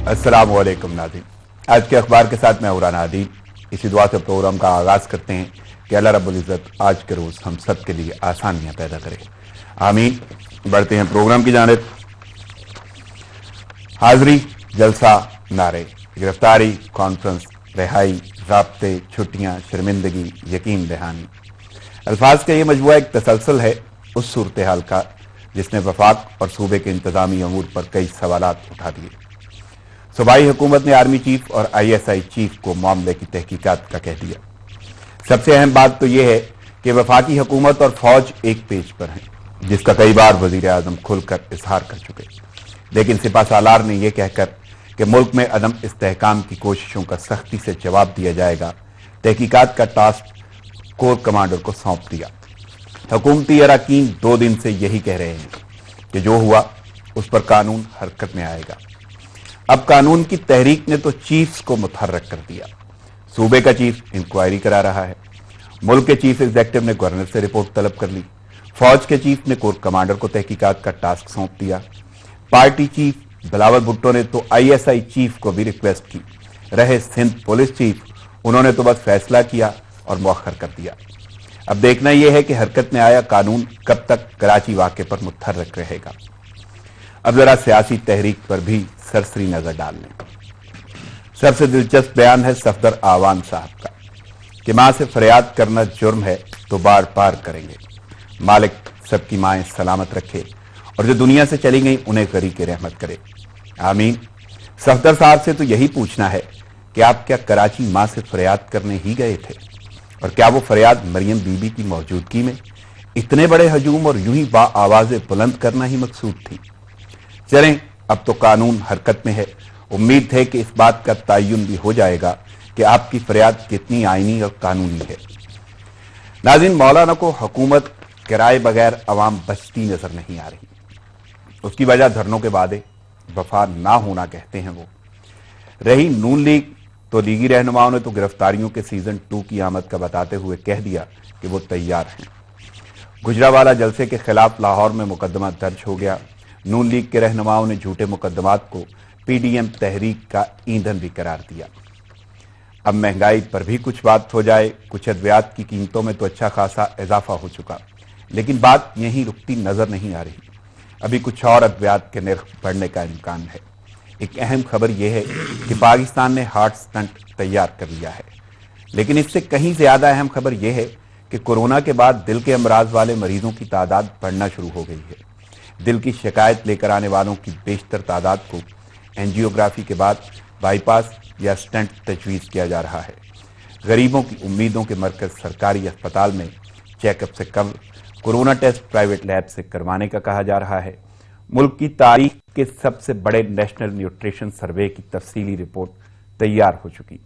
अस्सलाम वालेकुम नाज़रीन, आज के अखबार के साथ मैं उरा नादीन। इसी दुआ से प्रोग्राम का आगाज करते हैं कि अल्लाह रब्बुल इज़्ज़त आज के रोज हम सब के लिए आसानियां पैदा करे, आमीन। बढ़ते हैं प्रोग्राम की जानिब। हाजिरी, जलसा, नारे, गिरफ्तारी, कॉन्फ्रेंस, रिहाई, राब्ते, छुट्टियां, शर्मिंदगी, यकीन दहानी, अल्फाज का ये मजमुआ एक तसलसल है उस सूरत हाल का जिसने वफाक और सूबे के इंतजामी अमूर पर कई सवालात उठा दिए। सूबाई हुकूमत ने आर्मी चीफ और ISI चीफ को मामले की तहकीकात का कह दिया। सबसे अहम बात तो यह है कि वफाकी हुकूमत और फौज एक पेज पर है, जिसका कई बार वजीर आजम खुलकर इजहार कर चुके, लेकिन सिपा सालार ने यह कहकर कि मुल्क में अदम इस्तेहकाम की कोशिशों का सख्ती से जवाब दिया जाएगा, तहकीकात का टास्क कोर कमांडर को सौंप दिया। हुकूमती अरकान 2 दिन से यही कह रहे हैं कि जो हुआ उस पर कानून हरकत में आएगा। अब कानून की तहरीक ने तो चीफ्स को मुतहर्रक कर दिया। सूबे का चीफ इंक्वायरी करा रहा है, मुल्क के चीफ एग्जीक्यूटिव ने गवर्नर से रिपोर्ट तलब कर ली, फौज के चीफ ने कोर कमांडर को तहकीकात का टास्क सौंप दिया। पार्टी चीफ बिलावल भुट्टो ने तो ISI चीफ को भी रिक्वेस्ट की। रहे सिंध पुलिस चीफ, उन्होंने तो बस फैसला किया और मौखर कर दिया। अब देखना यह है कि हरकत में आया कानून कब तक कराची वाक़े पर मुतहर्रक रहेगा। अब जरा सियासी तहरीक पर भी सरसरी नजर डाल लें। सबसे दिलचस्प बयान है सफदर आवान साहब का कि मां से फरियाद करना जुर्म है तो बार बार करेंगे, मालिक सबकी माएं सलामत रखे और जो दुनिया से चली गई उन्हें गरीक रहमत करे, आमीन। सफदर साहब से तो यही पूछना है कि आप क्या कराची मां से फरियाद करने ही गए थे, और क्या वो फरियाद मरियम बीबी की मौजूदगी में इतने बड़े हजूम और यूं ही बा आवाजें बुलंद करना ही मकसूद थी। चलें, अब तो कानून हरकत में है। उम्मीद है कि इस बात का तयन भी हो जाएगा कि आपकी फरियाद कितनी आईनी और कानूनी है। नाज़रीन, मौलाना को हुकूमत किराए बगैर अवाम बचती नजर नहीं आ रही। उसकी वजह धरनों के वादे वफा ना होना कहते हैं वो। रही नून लीग, तो लीगी रहनुमाओं ने तो गिरफ्तारियों के सीजन 2 की आमद का बताते हुए कह दिया कि वो तैयार हैं। गुजरावाला जलसे के खिलाफ लाहौर में मुकदमा दर्ज हो गया। नून लीग के रहनुमाओं ने झूठे मुकदमात को PDM तहरीक का ईंधन भी करार दिया। अब महंगाई पर भी कुछ बात हो जाए। कुछ अद्वियात की कीमतों में तो अच्छा खासा इजाफा हो चुका, लेकिन बात यहीं रुकती नजर नहीं आ रही। अभी कुछ और अद्वियात के निर्ख बढ़ने का इम्कान है। एक अहम खबर यह है कि पाकिस्तान ने हार्ट स्टंट तैयार कर लिया है, लेकिन इससे कहीं ज्यादा अहम खबर यह है कि कोरोना के बाद दिल के अमराज वाले मरीजों की तादाद बढ़ना शुरू हो गई है। दिल की शिकायत लेकर आने वालों की बेशतर तादाद को एंजियोग्राफी के बाद बाईपास या स्टंट तजवीज़ किया जा रहा है। गरीबों की उम्मीदों के मरकज सरकारी अस्पताल में चेकअप से कम, कोरोना टेस्ट प्राइवेट लैब से करवाने का कहा जा रहा है। मुल्क की तारीख के सबसे बड़े नेशनल न्यूट्रिशन सर्वे की तफसीली रिपोर्ट तैयार हो चुकी।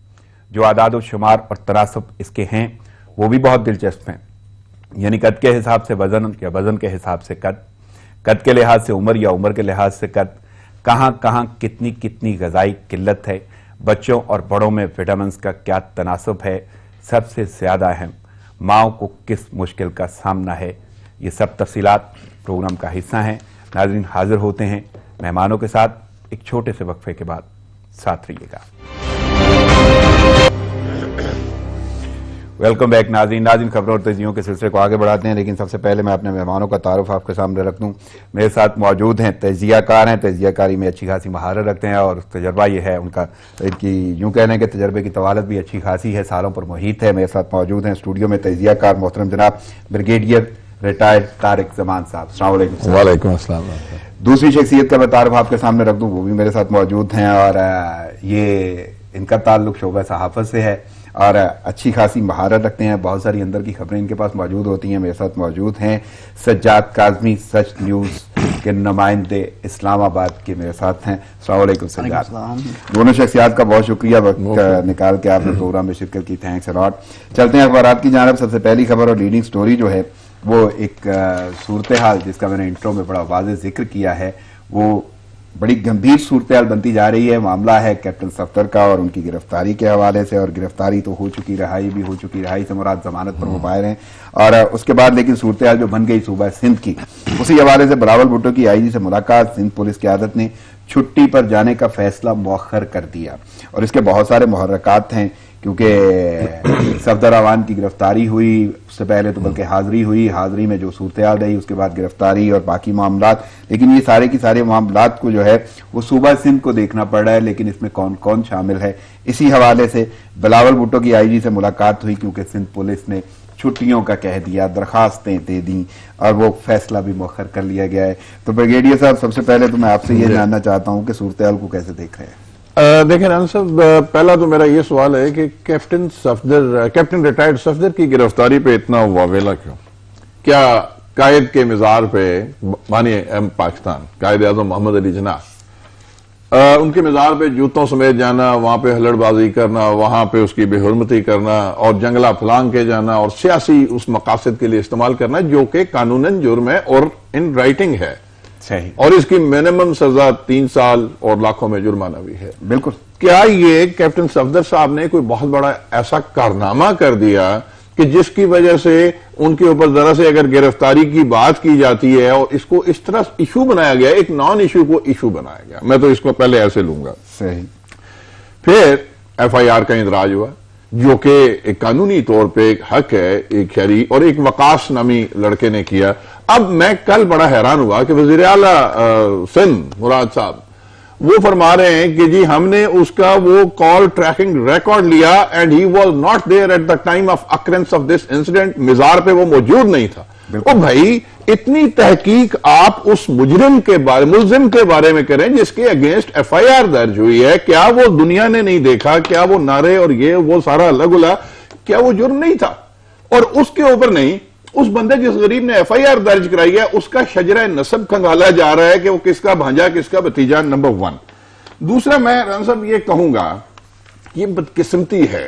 जो आदाद व शुमार और तनासब इसके हैं वो भी बहुत दिलचस्प हैं। यानी कद के हिसाब से वजन या वजन के हिसाब से कद, कद के लिहाज से उम्र या उम्र के लिहाज से कद, कहां कहां कितनी कितनी गजाई किल्लत है, बच्चों और बड़ों में विटामिन का क्या तनासब है, सबसे ज्यादा अहम माओ को किस मुश्किल का सामना है। ये सब तफसीलात प्रोग्राम का हिस्सा हैं। नाज़रीन, हाजिर होते हैं मेहमानों के साथ एक छोटे से वक्फे के बाद। साथ रहिएगा। वेलकम बैक नाज़रीन, खबरों और तजियों के सिलसिले को आगे बढ़ाते हैं, लेकिन सबसे पहले मैं अपने मेहमानों का तारुफ आपके सामने रख दूं। मेरे साथ मौजूद हैं तजियाकार हैं, तजियाकारी में अच्छी खासी महारत रखते हैं और तजर्बा ये है उनका, इनकी यूं कहने के तजर्बे की तवालत भी अच्छी खासी है, सालों पर मुहित है। मेरे साथ मौजूद हैं स्टूडियो में तजियाकार मोहतरम जनाब ब्रिगेडियर रिटायर्ड तारिक जमान साहब। अस्सलाम वालेकुम। वालेकुम अस्सलाम। दूसरी शख्सियत का मैं तारुफ आपके सामने रख दूं, वो भी मेरे साथ मौजूद हैं और ये इनका ताल्लुक शोबा सहाफत से है और अच्छी खासी महारत रखते हैं। बहुत सारी अंदर की खबरें इनके पास मौजूद होती हैं। मेरे साथ मौजूद हैं सज्जाद काज़मी, सच न्यूज़ के नुमाइंदे इस्लामाबाद के मेरे साथ हैं। अस्सलाम वालेकुम सज्जाद। दोनों शख्सियात का बहुत शुक्रिया वक्त निकाल के आपने प्रोग्राम में शिरकत की, थैंक्स अ लॉट। चलते हैं अखबारात की जानिब। सबसे पहली खबर और लीडिंग स्टोरी जो है वो एक सूरत हाल जिसका मैंने इंट्रो में बड़ा वाज़ेह जिक्र किया है, वो बड़ी गंभीर सूरत बनती जा रही है। मामला है कैप्टन सफदर का और उनकी गिरफ्तारी के हवाले से, और गिरफ्तारी तो हो चुकी, रिहाई भी हो चुकी, रिहाई से मुराद जमानत पर वो बाहर हैं। और उसके बाद लेकिन सूरत जो बन गई सूबा सिंध की, उसी हवाले से बिलावल भुट्टो की आईजी से मुलाकात, सिंध पुलिस क़यादत ने छुट्टी पर जाने का फैसला मौखर कर दिया। और इसके बहुत सारे मुहर्रकात हैं, क्योंकि सफदर अवान की गिरफ्तारी हुई, उससे पहले तो बल्कि हाजिरी हुई, हाजिरी में जो सूरत रही, उसके बाद गिरफ्तारी और बाकी मामलात। लेकिन ये सारे की सारे मामलात को जो है वो सूबा सिंध को देखना पड़ रहा है, लेकिन इसमें कौन कौन शामिल है, इसी हवाले से बिलावल भुट्टो की आईजी से मुलाकात हुई, क्योंकि सिंध पुलिस ने छुट्टियों का कह दिया, दरखास्तें दे दी और वो फैसला भी मौखर कर लिया गया है। तो ब्रिगेडियर साहब, सबसे पहले तो मैं आपसे ये जानना चाहता हूं कि सूरत हाल को कैसे देख रहे हैं? देखिए राना साहब, पहला तो मेरा ये सवाल है कि कैप्टन रिटायर्ड सफदर की गिरफ्तारी पे इतना वावेला क्यों? क्या कायद के मिजार पे, मानिए पाकिस्तान कायद आजम मोहम्मद अली जिन्नाह, उनके मिजार पे जूतों समेत जाना, वहां पे हलड़बाजी करना, वहां पे उसकी बेहुरमती करना और जंगला फलांग के जाना और सियासी उस मकासद के लिए इस्तेमाल करना, जो कि कानूनन जुर्म है और इन राइटिंग है, सही, और इसकी मिनिमम सजा 3 साल और लाखों में जुर्माना भी है। बिल्कुल। क्या ये कैप्टन सफदर साहब ने कोई बहुत बड़ा ऐसा कारनामा कर दिया कि जिसकी वजह से उनके ऊपर जरा से अगर गिरफ्तारी की बात की जाती है और इसको इस तरह इशू बनाया गया, एक नॉन इशू को इशू बनाया गया? मैं तो इसको पहले ऐसे लूंगा। सही। फिर FIR का इंदराज हुआ, जो कि एक कानूनी तौर पे एक हक है, एक शहरी और एक वकास नामी लड़के ने किया। अब मैं कल बड़ा हैरान हुआ कि वजीर आला सिंध मुराद साहब वो फरमा रहे हैं कि जी हमने उसका वो कॉल ट्रैकिंग रिकॉर्ड लिया and he was not there at the time of occurrence of this incident, मिजार पे वो मौजूद नहीं था। ओ भाई, इतनी तहकीक आप उस मुजरिम के बारे में करें जिसके अगेंस्ट FIR दर्ज हुई है, क्या वो दुनिया ने नहीं देखा? क्या वो नारे और ये वो सारा अलग उला, क्या वो जुर्म नहीं था? और उसके ऊपर नहीं, उस बंदे जिस गरीब ने FIR दर्ज कराई है उसका शजरा नसब खंगाला जा रहा है कि वो किसका भांजा किसका भतीजा, नंबर 1। दूसरा, मैं राना साहब ये कहूंगा, ये बदकिस्मती है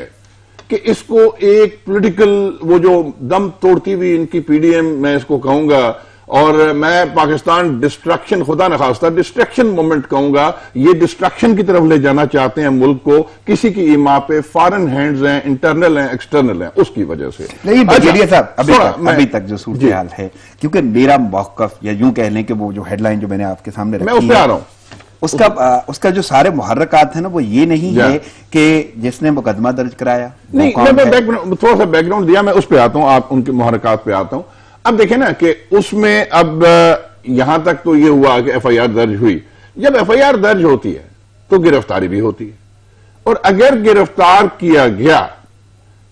कि इसको एक पॉलिटिकल वो जो दम तोड़ती हुई इनकी PDM, मैं इसको कहूंगा, और मैं पाकिस्तान डिस्ट्रक्शन, खुदा न खास्ता डिस्ट्रक्शन मूवमेंट कहूंगा, ये डिस्ट्रक्शन की तरफ ले जाना चाहते हैं मुल्क को। किसी की ईमा पे फॉरेन हैंड्स हैं, इंटरनल हैं, एक्सटर्नल हैं, उसकी वजह से नहीं। ब्रिगेडियर साहब, अभी तक जो सूरत हाल है, क्योंकि मेरा मौकफ या यूं कह लें कि वो जो हेडलाइन जो मैंने आपके सामने रखी, मैं उस पर आ रहा हूं, उसका जो सारे मुहर्रकात है ना, वो ये नहीं है कि जिसने मुकदमा दर्ज कराया। नहीं, मैं थोड़ा सा बैकग्राउंड दिया, मैं उस पर आता हूं, आप उनके मुहर्रकात पे आता हूं। अब देखें ना कि उसमें अब यहां तक तो ये हुआ कि FIR दर्ज हुई। जब FIR दर्ज होती है तो गिरफ्तारी भी होती है, और अगर गिरफ्तार किया गया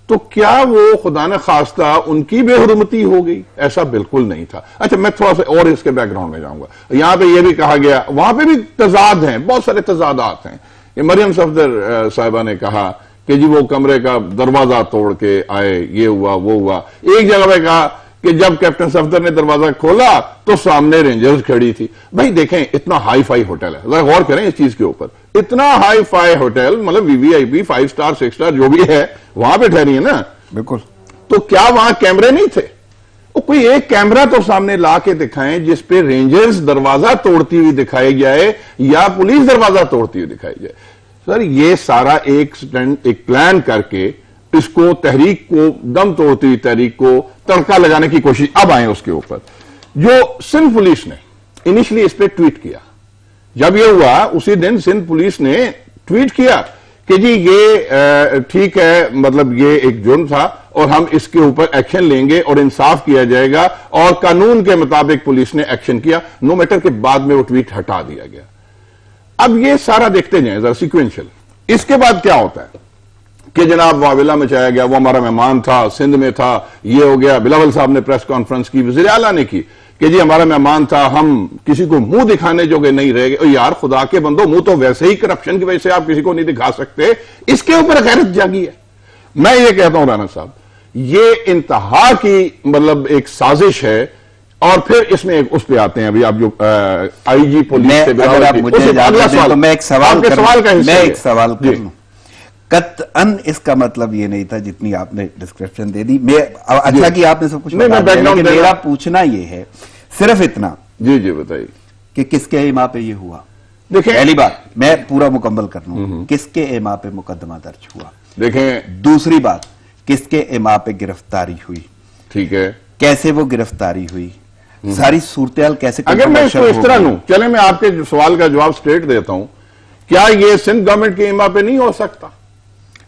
तो क्या वो खुदा न खास्ता उनकी बेहुरमती हो गई? ऐसा बिल्कुल नहीं था। अच्छा, मैं थोड़ा सा और इसके बैकग्राउंड में जाऊंगा। यहां पे ये भी कहा गया, वहां पे भी तजाद हैं, बहुत सारे तजादात हैं। ये मरियम सफदर साहिबा ने कहा कि जी वो कमरे का दरवाजा तोड़ के आए, ये हुआ वो हुआ। एक जगह पे कहा कि जब कैप्टन सफदर ने दरवाजा खोला तो सामने रेंजर्स खड़ी थी। भाई देखें, इतना हाई फाई होटल है, जरा गौर करें इस चीज के ऊपर। इतना हाई फाई होटल, मतलब VVIP 5 स्टार 6 स्टार जो भी है, वहां पे ठहरी है ना। बिल्कुल। तो क्या वहां कैमरे नहीं थे? वो कोई एक कैमरा तो सामने ला के दिखाएं जिसपे रेंजर्स दरवाजा तोड़ती हुई दिखाई जाए या पुलिस दरवाजा तोड़ती हुई दिखाई जाए। सर, ये सारा एक प्लान करके इसको, तहरीक को, दम तोड़ती हुई तहरीक को तड़का लगाने की कोशिश। अब आए उसके ऊपर, जो सिंध पुलिस ने इनिशियली इस पर ट्वीट किया, जब यह हुआ उसी दिन सिंध पुलिस ने ट्वीट किया कि जी ये ठीक है, मतलब ये एक जुर्म था और हम इसके ऊपर एक्शन लेंगे और इंसाफ किया जाएगा, और कानून के मुताबिक पुलिस ने एक्शन किया। नो मैटर के बाद में वो ट्वीट हटा दिया गया। अब ये सारा देखते जाए जरा सीक्वेंशियल। इसके बाद क्या होता है कि जनाब वावेला मचाया गया, वो हमारा मेहमान था, सिंध में था, ये हो गया। बिलावल साहब ने प्रेस कॉन्फ्रेंस की, वज़ीर आला ने की कि जी हमारा मेहमान था, हम किसी को मुंह दिखाने जोगे नहीं रह गए। यार खुदा के बंदो, मुंह तो वैसे ही करप्शन की वजह से आप किसी को नहीं दिखा सकते, इसके ऊपर गैरत जागी है। मैं ये कहता हूं राना साहब, ये इंतहा की मतलब एक साजिश है। और फिर इसमें एक उस पे आते हैं, अभी आप जो IG पुलिस से, अगर आप मुझे तो मैं एक सवाल कर लूं। कतअन इसका मतलब ये नहीं था जितनी आपने डिस्क्रिप्शन दे दी। अच्छा कि आपने सब कुछ मेरा पूछना ये है सिर्फ इतना। जी जी बताइए कि किसके इमा पे ये हुआ? देखें, पहली बात मैं पूरा मुकम्मल कर लूं, किसके इमा पे मुकदमा दर्ज हुआ, देखें दूसरी बात किसके इमा पे गिरफ्तारी हुई, ठीक है, कैसे वो गिरफ्तारी हुई, सारी सूरत कैसे, अगर मैं इसको इस तरह लूं, चले मैं आपके सवाल का जवाब स्ट्रेट देता हूं, क्या ये सिंध गवर्नमेंट के इमा पे नहीं हो सकता?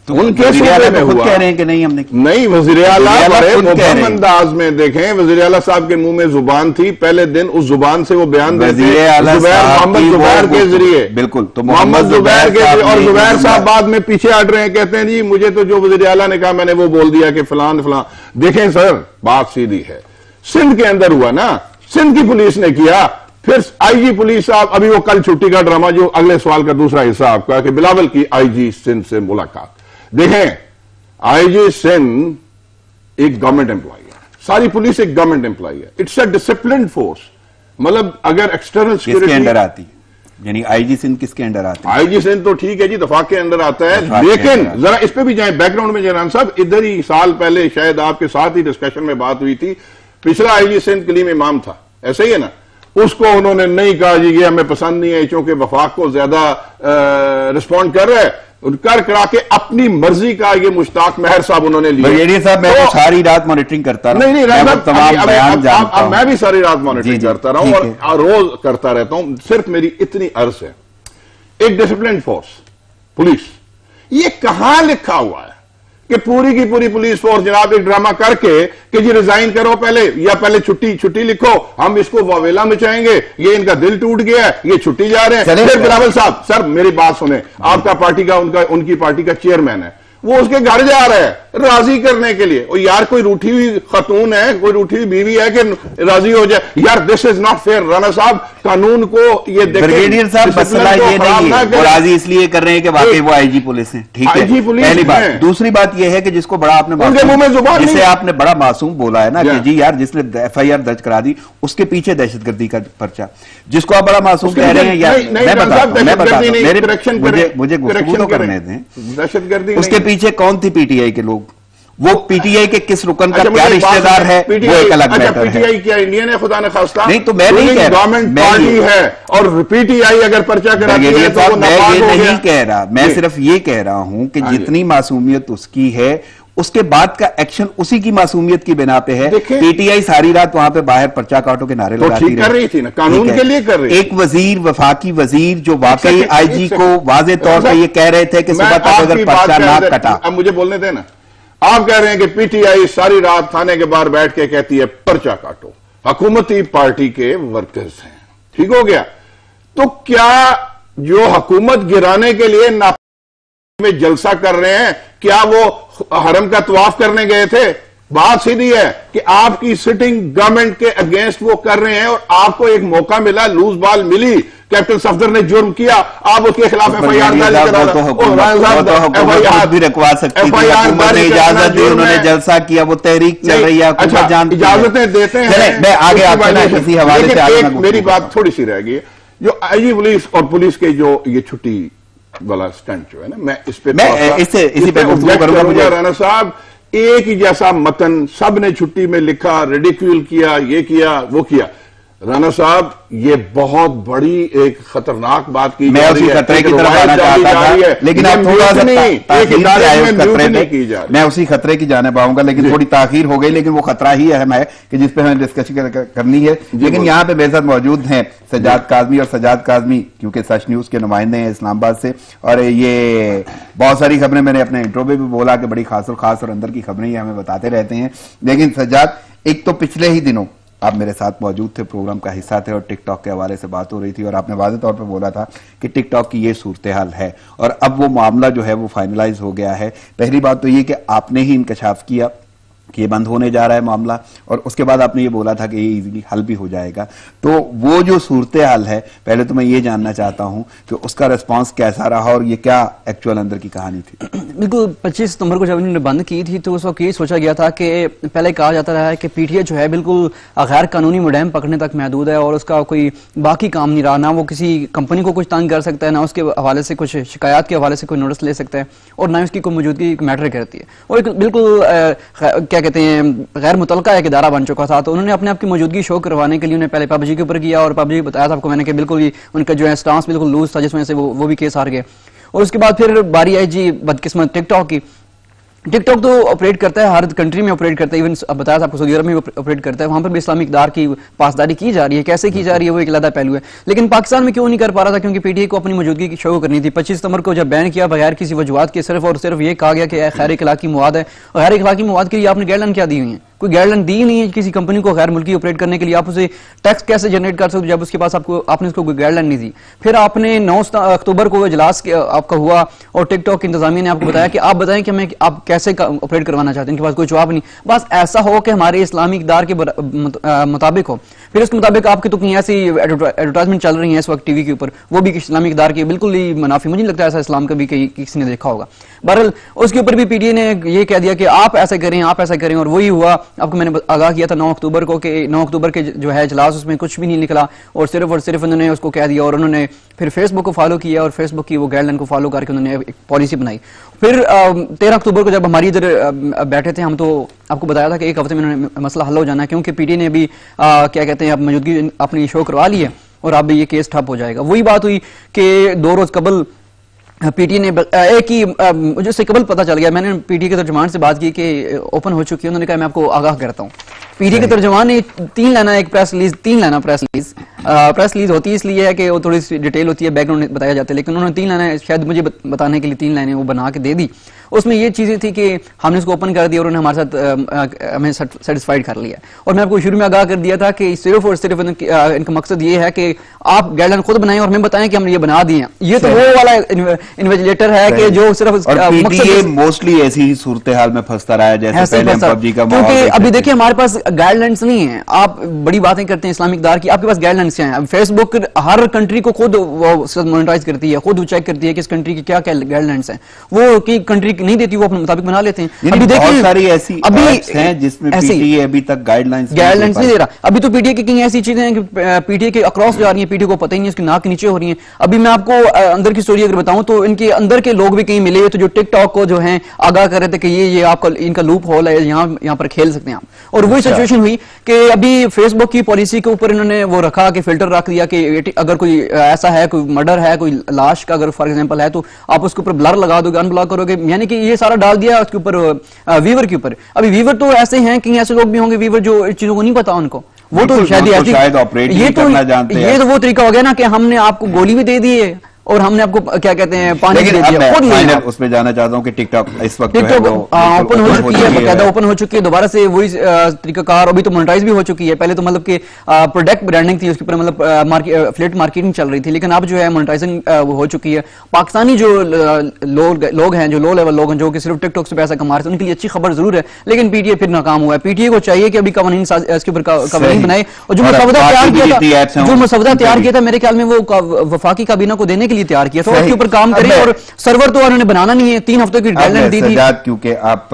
तो उनके सूबे में हुआ, कह रहे हैं कि नहीं हमने नहीं, वज़ीर आला बड़े मुबहम अंदाज में, देखें वज़ीर आला साहब के मुंह में जुबान थी, पहले दिन उस जुबान से वो बयान देते मोहम्मद जुबैर के जरिए, बिल्कुल, तो मोहम्मद जुबैर के, और जुबैर साहब बाद में पीछे हट रहे हैं, कहते हैं जी मुझे तो जो वज़ीर आला ने कहा मैंने वो बोल दिया कि फलान फलान। देखें सर, बात सीधी है, सिंध के अंदर हुआ ना, सिंध की पुलिस ने किया, फिर आईजी पुलिस साहब, अभी वो कल छुट्टी का ड्रामा, जो अगले सवाल का दूसरा हिस्सा आपका कि बिलावल की आईजी सिंध से मुलाकात। देखें, आईजी सिंध एक गवर्नमेंट एम्प्लॉय है, सारी पुलिस एक गवर्नमेंट एम्प्लॉय है, इट्स अ डिसिप्लिन्ड फोर्स। मतलब अगर एक्सटर्नल सिक्योरिटी किसके अंडर आती, यानी आईजी सिंध किसके अंडर आती है? आईजी सिंध तो ठीक है जी, दफाक के अंदर आता है, लेकिन जरा इस पे भी जाए बैकग्राउंड में। जयरान साहब, इधर ही साल पहले शायद आपके साथ ही डिस्कशन में बात हुई थी, पिछला आईजी सिंध कलीम इमाम था, ऐसे ही है ना, उसको उन्होंने नहीं कहा जी ये हमें पसंद नहीं है, क्योंकि वफाक को ज्यादा रिस्पॉन्ड कर रहा है, कर करा के अपनी मर्जी का ये मुश्ताक महर साहब उन्होंने लिया। साहब मैं तो सारी रात मॉनिटरिंग करता रहा, नहीं तमाम बयान जानता हूं, मैं भी सारी रात मॉनिटरिंग करता रहा हूं और रोज करता रहता हूं। सिर्फ मेरी इतनी अर्ज है, एक डिसिप्लिन फोर्स पुलिस, ये कहां लिखा हुआ है कि पूरी की पूरी पुलिस फोर्स जनाब एक ड्रामा करके कि जी रिजाइन करो पहले, या पहले छुट्टी लिखो, हम इसको वावेला मचाएंगे, ये इनका दिल टूट गया है, ये छुट्टी जा रहे हैं। फिर बिलावल साहब, सर मेरी बात सुने, आपका पार्टी का उनकी पार्टी का चेयरमैन है, वो उसके घर जा रहा है राजी करने के लिए। और यार कोई रूठी हुई खतून है, कोई रूठी हुई बीवी है कि राजी हो जाए, यार this is not fair. Rana साहब कानून को ये ब्रिगेडियर साहब मसला ये नहीं है, वो राजी इसलिए कर रहे हैं कि वाकई वो आईजी पुलिस है, ठीक है, पहली बात। दूसरी बात ये है कि जिसको बड़ा आपने, जिसे आपने बड़ा मासूम बोला है ना कि जी यार जिसने एफआईआर दर्ज करा दी उसके पीछे दहशतगर्दी का पर्चा, जिसको आप बड़ा मासूम कह रहे हैं यार, मैं बताता हूं, मुझे गुफ्तगू करने दें, दहशतगर्दी उसके पीछे कौन थी पीटीआई के लोग, वो पीटीआई के किस रुकन का क्या रिश्तेदार है, वो एक अलग मैटर है। पीटीआई क्या इंडियन है खुदा ने खास्ता? नहीं तो मैं नहीं कह रहा, गवर्नमेंट पार्टी है और पीटीआई अगर पर्चा कराती है तो वो मैं ये नहीं कह रहा, मैं सिर्फ ये कह रहा हूं कि जितनी मासूमियत उसकी है उसके बाद का एक्शन उसी की मासूमियत की बिना पे है। पीटीआई सारी रात वहां पे बाहर पर्चा काटो के नारे लगाती कर रही थी ना, कानून के लिए कर रही। एक वजीर, वफाकी वजीर जो वाकई आईजी को वाजे तौर पर ये कह रहे थे कि सुबह तक अगर पर्चा ना कटा। अब मुझे बोलने देना, आप कह रहे हैं कि पीटीआई सारी रात थाने के बाहर बैठ के कहती है पर्चा काटो, हुकूमती पार्टी के वर्कर्स हैं, ठीक हो गया। तो क्या जो हुकूमत गिराने के लिए ना में जलसा कर रहे हैं, क्या वो हरम का तवाफ करने गए थे? बात सीधी है कि आपकी सिटिंग गवर्नमेंट के अगेंस्ट वो कर रहे हैं और आपको एक मौका मिला, लूज बॉल मिली, कैप्टन सफदर ने जुर्म किया, आप उसके खिलाफ एफआईआर भी रखवा सकती थी, ने इजाजत दी, उन्होंने जलसा किया, वो तहरीक चल रही है, इजाजतें देते हैं। मैं आगे आपको किसी हवाले से, मेरी बात थोड़ी सी रह गई, जो आईजी पुलिस और पुलिस के जो ये छुट्टी वाला स्टंट जो है ना, मैं इस पे इसी पे गुफ्तगू करूंगा। मुझे राणा साहब एक ही जैसा मतन सब ने छुट्टी में लिखा, रिडिक्यूल किया, ये किया वो किया। राणा साहब ये बहुत बड़ी एक खतरनाक बात की जा रही है, खतरे की तरफ आना चाहता था, लेकिन अब थोड़ा सा मैं उसी खतरे की जाने पाऊंगा, लेकिन थोड़ी ताखीर हो गई, लेकिन वो खतरा ही अहम है कि जिस पे हमें डिस्कशन करनी है। लेकिन यहाँ पे मेरे साथ मौजूद हैं सज्जाद काज़मी, और सज्जाद काज़मी क्योंकि सच न्यूज के नुमाइंदे हैं इस्लामाबाद से, और ये बहुत सारी खबरें मैंने अपने इंट्रो में भी बोला कि बड़ी खास और अंदर की खबरें ये हमें बताते रहते हैं। लेकिन सज्जाद, एक तो पिछले ही दिनों आप मेरे साथ मौजूद थे, प्रोग्राम का हिस्सा थे, और टिकटॉक के हवाले से बात हो रही थी, और आपने वाज़ेह तौर पे बोला था कि टिकटॉक की ये सूरत हाल है और अब वो मामला जो है वो फाइनलाइज हो गया है। पहली बात तो ये कि आपने ही इंकशाफ किया कि ये बंद होने जा रहा है मामला, और उसके बाद आपने ये बोला था कि ये इजीली हल भी हो जाएगा। तो वो जो सूरत हाल है, पहले तो मैं ये जानना चाहता हूं कि उसका रिस्पांस कैसा रहा और ये क्या एक्चुअल अंदर की कहानी थी। बिल्कुल 25 सितंबर को जब इन्होंने बंद की थी तो उस वक्त ये सोचा गया था कि पहले कहा जाता रहा है कि पीटीआई जो है बिल्कुल गैर कानूनी मुडैम पकड़ने तक महदूद है और उसका कोई बाकी काम नहीं रहा, ना वो किसी कंपनी को कुछ तंग कर सकता है, ना उसके हवाले से कुछ शिकायत के हवाले से कोई नोटिस ले सकता है, और ना उसकी कोई मौजूदगी मैटर करती है। और बिल्कुल क्या कहते हैं गैर मुतलका एक इदारा बन चुका था, तो उन्होंने अपने आप की मौजूदगी शो करवाने के लिए उन्हें पहले पबजी के ऊपर किया, और पबजी बताया था आपको मैंने कि बिल्कुल ही उनका जो है स्टांस बिल्कुल लूज था, जिसमें से वो भी केस हार गए। और उसके बाद फिर बारी आई जी बदकिस्मत टिकटॉक की। टिकटॉक तो ऑपरेट करता है, हर कंट्री में ऑपरेट करता है, इवन बताया था आपको सऊदी अरब में ऑपरेट करता है, वहां पर भी इस्लामिक दार की पासदारी की जा रही है। कैसे की जा रही है वो एक अलग पहलू है, लेकिन पाकिस्तान में क्यों नहीं कर पा रहा था? क्योंकि पीटीआई को अपनी मौजूदगी की शो करनी थी। 25 सितंबर को जब बैन किया बगैर किसी वजूहत के, सिर्फ और सिर्फ ये कहा गया कि गैर इखलाकी मवाद है, और गैर इखलाकी मवाद के लिए आपने गाइडलाइन क्या दी हुई है? कोई गाइडलाइन दी नहीं है किसी कंपनी को गैर मुल्की ऑपरेट करने के लिए। आप उसे टैक्स कैसे जनरेट कर सकते हो जब उसके पास आपने उसको कोई गाइडलाइन नहीं दी? फिर आपने 9 अक्टूबर को इजलास आपका हुआ और टिकटॉक की इंतजामिया ने आपको बताया कि आप बताएं कि हमें आप कैसे ऑपरेट करवाना चाहते हैं। इनके पास कोई जवाब नहीं, बस ऐसा हो कि हमारे इस्लामी इक़दार के मुताबिक हो। फिर उसके मुताबिक आपके तो कहीं ऐसी एडवर्टाइजमेंट चल रही है इस वक्त टीवी के ऊपर, वो भी इस्लामी इक़दार की बिल्कुल ही मुनाफी। मुझे नहीं लगता ऐसा इस्लाम कभी किसी ने देखा होगा। बहरहाल उसके ऊपर भी पीटीआई ने ये कह दिया कि आप ऐसा करें, आप ऐसा करें, और वही हुआ। आपको मैंने आगाह किया था 9 अक्टूबर को कि 9 अक्टूबर के जो है इजलास, उसमें कुछ भी नहीं निकला और सिर्फ उन्होंने उसको कह दिया। और उन्होंने फिर फेसबुक को फॉलो किया और फेसबुक की वो गाइडलाइन को फॉलो करके उन्होंने एक पॉलिसी बनाई। फिर 13 अक्टूबर को जब हमारी इधर बैठे थे हम, तो आपको बताया था कि एक हफ्ते में उन्होंने मसला हल हो जाना है, क्योंकि पीटीआई ने भी क्या कहते हैं अब मौजूदगी अपनी शो करवा ली है और अब ये केस ठप हो जाएगा। वही बात हुई कि 2 रोज कबल पीटीआई ने एक ही मुझे उससे कबल पता चल गया, मैंने पीटीआई के तर्जुमान से बात की कि ओपन हो चुकी है। उन्होंने कहा मैं आपको आगाह करता हूँ। पीटीआई के तर्जुमान ने 3 लाना एक प्रेस रिलीज होती है, इसलिए है कि वो थोड़ी सी डिटेल होती है, बैकग्राउंड बताया जाता है, लेकिन उन्होंने 3 लाइनें शायद मुझे बताने के लिए 3 लाइनें वो बना के दे दी। उसमें ये चीजें थी कि हमने उसको ओपन कर दिया और उन्होंने हमारे साथ हमें सेटिस्फाइड कर लिया। और मैं आपको शुरू में आगाह कर दिया था कि सिर्फ और सिर्फ इनका मकसद ये है कि आप गाइडलाइन खुद बनाएं और हमें बताएं कि हमने ये बना दिए हैं। ये तो वो वाला इन्वेजिलेटर है कि जो सिर्फ मोस्टली ऐसी ही सूरत हाल में फंसता रहा है जैसे पहले पबजी का। क्योंकि अभी देखिए हमारे पास गाइडलाइंस नहीं है। आप बड़ी बातें करते हैं इस्लामिक दार की, आपके पास गाइडलाइंस हैं। फेसबुक हर कंट्री को खुद मॉनिटराइज करती है, खुद चेक करती है कि इस कंट्री की क्या क्या गाइडलाइंस हैं। वो की कंट्री नहीं देती, वो अपने मुताबिक बना लेते हैं। अभी देखिए बहुत सारी ऐसी ऐप्स हैं जिसमें पीटीआई अभी तक गाइडलाइंस नहीं दे रहा। अभी तो पीटीआई की कई ऐसी चीजें हैं कि पीटीआई के अक्रॉस जा रही है, पीटीआई को पता ही नहीं, उसकी नाक के नीचे हो रही है। अभी मैं आपको अंदर की स्टोरी अगर बताऊं तो इनके अंदर के लोग भी कहीं मिले हुए थे जो टिकटॉक को जो है आगाह कर रहे थे कि ये आपका इनका लूप होल है, यहाँ पर खेल सकते हैं आप। और वही सिचुएशन हुई कि अभी फेसबुक की पॉलिसी के ऊपर इन्होंने वो रखा कि फिल्टर रख दिया कि अगर कोई ऐसा है, कोई मर्डर है, कोई लाश का अगर फॉर एग्जांपल है, तो आप उसके ऊपर ब्लर लगा दोगे, अनब्लॉक करोगे, यानी कि ये सारा डाल दिया उसके ऊपर वीवर के ऊपर। अभी वीवर तो ऐसे हैं कि ऐसे लोग भी होंगे वीवर जो इस चीजों को नहीं पता उनको, वो तो शायद ऑपरेट करना जानते हैं। ये तो वो तरीका हो गया ना कि हमने आपको गोली भी दे दी है और हमने आपको क्या कहते हैं पानी दे दिया। खुद नहीं उसमें जाना चाहता हूं कि टिकटॉक इस वक्त ओपन हो चुकी है, बकायदा ओपन हो चुकी है, दोबारा से वही तरीकाकार। अभी तो मोनेटाइज भी हो चुकी है। पहले तो मतलब कि प्रोडक्ट ब्रांडिंग थी, उसके ऊपर मतलब फ्लेट मार्केटिंग चल रही थी, लेकिन अब जो है मोनेटाइजिंग हो चुकी है। पाकिस्तानी जो लोग हैं, जो लो लेवल लोग हैं, जो कि सिर्फ टिकटॉक से पैसा कमा रहे थे, उनके लिए अच्छी खबर जरूर है, लेकिन पीटीआई फिर नाकाम हुआ है। पीटीआई को चाहिए कि अभी कवानीन इसके ऊपर कवानीन बनाए, और जो मसवदा तैयार किया था मेरे ख्याल में वो वफाकी काबीना को देने के लिए तैयार किया था, ऊपर काम करें। और सर्वर तो उन्होंने बनाना नहीं है, 3 हफ्तों की गाइडलाइन दी थी। क्योंकि आप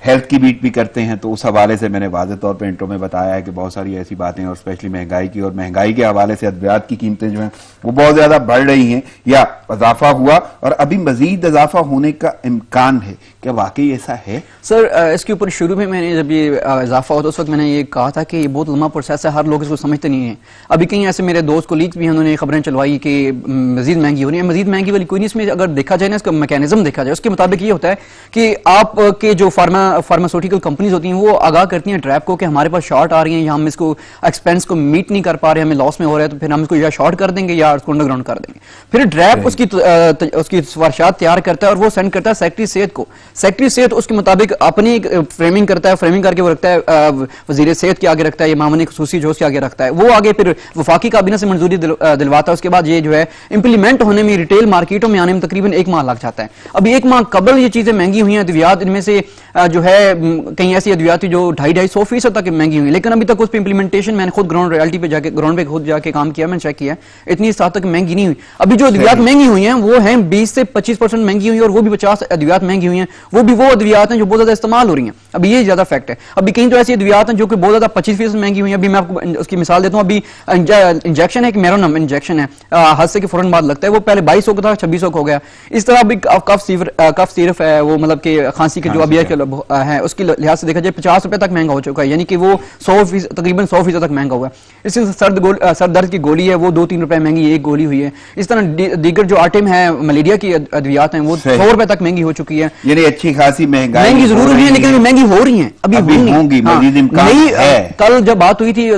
हेल्थ की बीट भी करते हैं, तो उस हवाले से मैंने वाज़े तौर पे इंट्रो में बताया है कि बहुत सारी ऐसी बातें और स्पेशली महंगाई की, और महंगाई के हवाले से अद्वियात की कीमतें जो हैं वो बहुत ज्यादा बढ़ रही हैं या इजाफा हुआ और अभी मजीद इजाफा होने का इम्कान है। क्या वाकई ऐसा है? सर इसके ऊपर शुरू में मैंने जब ये इजाफा होता उस वक्त मैंने ये कहा था कि ये बहुत लंबा प्रोसेस है, हर लोग इसको समझते नहीं है। अभी कहीं ऐसे मेरे दोस्त कोलीग्स भी हैं, उन्होंने खबरें चलवाई कि मजीद महंगी हो रही है। मजीद महंगी वाली कोई नहीं, इसमें अगर देखा जाए ना, इसका मैकेनिज्म देखा जाए, उसके मुताबिक ये होता है कि आपके जो फार्मास्यूटिकल कंपनीज होती हैं वो आगाह करती हैं ट्रैप को कि हमारे पास शॉर्ट आ रही है या हम इसको एक्सपेंस को मीट नहीं कर पा रहे, हमें लॉस में हो रहा है, तो फिर हम इसको या शॉर्ट कर देंगे या उसको अंडरग्राउंड कर देंगे। फिर ट्रैप उसकी सिफारिशात तैयार करता है और वो सेंड करता है सेक्रेटरी सेहत को। सेक्रेटरी सेहत उसके मुताबिक अपनी फ्रेमिंग करता है, फ्रेमिंग करके वो रखता है वजीर सेहत के आगे रखता है, ये मामले खुसूसी जोश के आगे रखता है, वो आगे फिर वफाकी काबीना से मंजूरी दिलवाता है। उसके बाद ये जो है इंप्लीमेंट होने में, रिटेल मार्केटों में आने में तकरीबन 1 माह लग जाता है। अभी 1 माह कबल ये चीजें महंगी हुई हैं अद्वियात, इनमें से जो है कहीं ऐसी अद्वियात थी जो 250-250% तक महंगी हुई, लेकिन अभी तक उस पर इंप्लीमेंटेशन मैंने खुद ग्राउंड रियलिटी पे जाके ग्राउंड पे खुद जाके काम किया, मैंने चेक किया, इतनी साथ तक महंगी नहीं हुई। अभी जो अद्वियात महंगी हुई हैं वो हैं 20 से 25% महंगी हुई, और वो भी 50 अद्वियात महंगी हुई हैं, वो भी वो अद्वियात हैं जो बहुत ज्यादा इस्तेमाल हो रही हैं। अभी ये ज्यादा फैक्ट है। अभी कहीं तो ऐसी अद्वियात हैं जो कि बहुत ज्यादा 25% महंगी हुई हैं। अभी मैं आपको उसकी मिसाल देता हूँ। अभी इंजेक्शन है, एक मेरोनम इंजेक्शन है, हादसे के फौरन बाद लगता है, वो पहले 2200 का था, 2600 हो गया। इस तरह अभी कफ सिरप है, वो मतलब कि खांसी के जो अभी है उसकी लिहाज से देखा जाए 50 रुपए तक महंगा हो चुका है, यानी कि वो तकरीबन 100% तक महंगा हुआ है। इससे सर दर्द की गोली है वो 2-3 रुपए महंगी एक गोली हुई है। इस तरह दीगर जो आइटम है मलेरिया की अद्वियात हैं वो 100 रुपए तक महंगी हो चुकी है। यानी अच्छी खासी महंगी जरूर हुई है, लेकिन महंगी हो रही है, अभी होंगी। कल जब बात हुई थी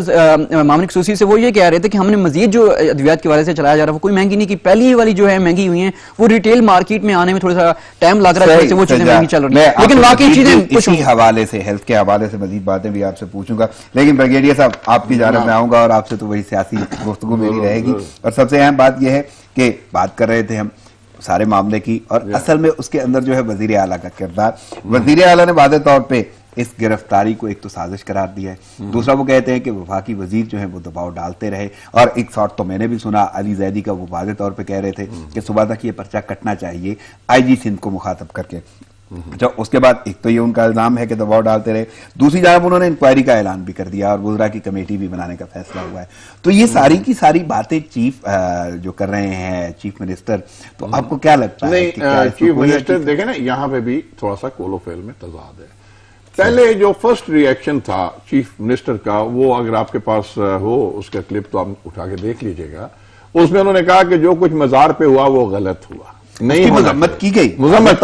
मामले खसूसी से, वो ये कह रहे थे कि हमने मजीद जो अद्वियात के वाले से चलाया जा रहा है वो कोई महंगी नहीं की, पहली वाली जो है महंगी हुई है, वो रिटेल मार्केट में आने में थोड़ा सा टाइम लग रहा है, वो चीजें महंगी चल रही है। लेकिन वाकई चीजें इसी हवाले से, हेल्थ के हवाले से मजीद बातें भी आपसे पूछूंगा, लेकिन ब्रिगेडियर साहब आपकी जानब में आऊंगा और आपसे तो वही सियासी गुफ्तगू मेरी रहेगी। और सबसे अहम बात यह है कि बात कर रहे थे हम सारे मामले की, और असल में उसके अंदर जो है वजीर आला का किरदार, वजीर आला ने वादे तौर पे इस गिरफ्तारी को एक तो साजिश करार दिया है, दूसरा वो कहते हैं कि वफाकी वजीर जो है वो दबाव डालते रहे, और एक शॉट तो मैंने भी सुना अली जैदी का, वो वादे तौर पे कह रहे थे कि सुबह तक ये पर्चा कटना चाहिए आईजी सिंध को मुखातब करके। अच्छा, उसके बाद एक तो ये उनका इल्जाम है कि दबाव डालते रहे, दूसरी जानब उन्होंने इंक्वायरी का ऐलान भी कर दिया और वुज़रा की कमेटी भी बनाने का फैसला हुआ है। तो ये सारी की सारी बातें चीफ जो कर रहे हैं चीफ मिनिस्टर, तो आपको क्या लगता है? नहीं, चीफ मिनिस्टर देखे ना, यहाँ पे भी थोड़ा सा कोलोफेल में तजाद है। पहले जो फर्स्ट रिएक्शन था चीफ मिनिस्टर का, वो अगर आपके पास हो उसका क्लिप तो आप उठा के देख लीजिएगा, उसमें उन्होंने कहा कि जो कुछ मजार पे हुआ वो गलत हुआ, नहीं मुजम्मत की गई, मुजम्मत